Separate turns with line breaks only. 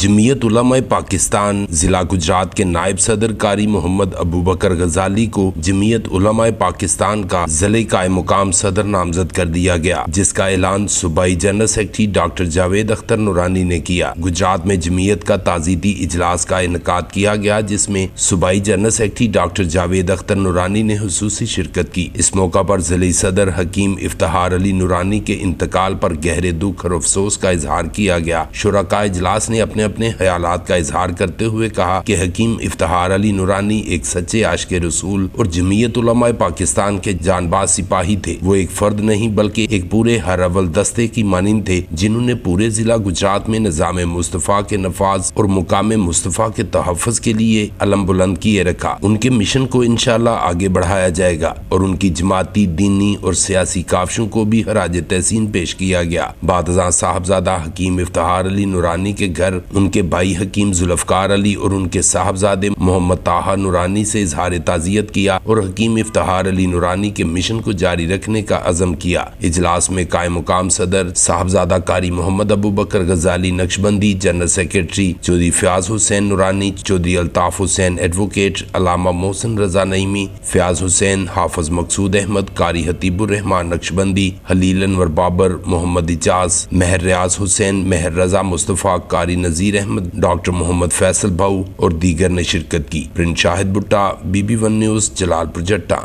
जमीयत उलमा पाकिस्तान जिला गुजरात के नायब सदर कारी मोहम्मद अबू बकर गजाली को जमीयत उलमा पाकिस्तान का ज़िले कायम मुकाम सदर नामजद कर दिया गया, जिसका ऐलान सूबाई general secretary doctor Javed Akhtar नूरानी ने किया। गुजरात में जमीयत का ताज़ीती इजलास का इनकाद किया गया, जिसमें सूबाई general secretary doctor Javed Akhtar नूरानी ने हुसूसी शिरकत की। इस मौका पर ज़िले सदर हकीम इफ्तिखार अली नूरानी के इंतकाल पर गहरे दुख और अफसोस का इजहार किया गया। शुरका इजलास ने अपने ख्यालात का इजहार करते हुए कहा कि हकीम इफ्तिखार अली नूरानी एक सच्चे आशिक़े रसूल और जमीयत उलमा पाकिस्तान के जानबाज सिपाही थे। वो एक फर्द नहीं बल्कि एक पूरे हर अव्वल दस्ते की मानिंद थे, जिन्होंने पूरे जिला गुजरात में निज़ाम मुस्तफ़ा के नफाज और मुकाम मुस्तफ़ा के तहफ़्फ़ुज़ के लिए अलम बुलंद किए रखा। उनके मिशन को इंशाअल्लाह आगे बढ़ाया जाएगा और उनकी जमाती, दीनी और सियासी काविशों को भी खराज तहसीन पेश किया गया। बादशाह साहबजादा हकीम इफ्तिखार अली नूरानी के घर उनके भाई हकीम जुल्फ़कार अली और उनके साहबजादे मोहम्मद ताहा नूरानी से इजहार ताज़ियत किया और हकीम इफ्तिखार अली नूरानी के मिशन को जारी रखने का अज़म किया। इजलास में कायम मुकाम सदर साहबजादा कारी मोहम्मद अबू बकर गजाली नक्शबंदी, जनरल सेक्रेटरी चौधरी फयाज हुसैन नूरानी, चौधरी अल्ताफ हुसैन एडवोकेट, अलामा मोहसिन रजा नईमी, फयाज हुसैन, हाफिज मकसूद अहमद, कारी हतीबुर रहमान नक्शबंदी, हलील अनवर बाबर, मोहम्मद इजाज, महर रियाज हुसैन, महर रजा मुस्तफ़ा, कारी नज़ीर अहमद, डॉक्टर मोहम्मद फैसल भाऊ और दीगर ने शिरकत की। प्रिंट शाहिद भुट्टा, BB1 न्यूज़, जलालपुर जट्टा।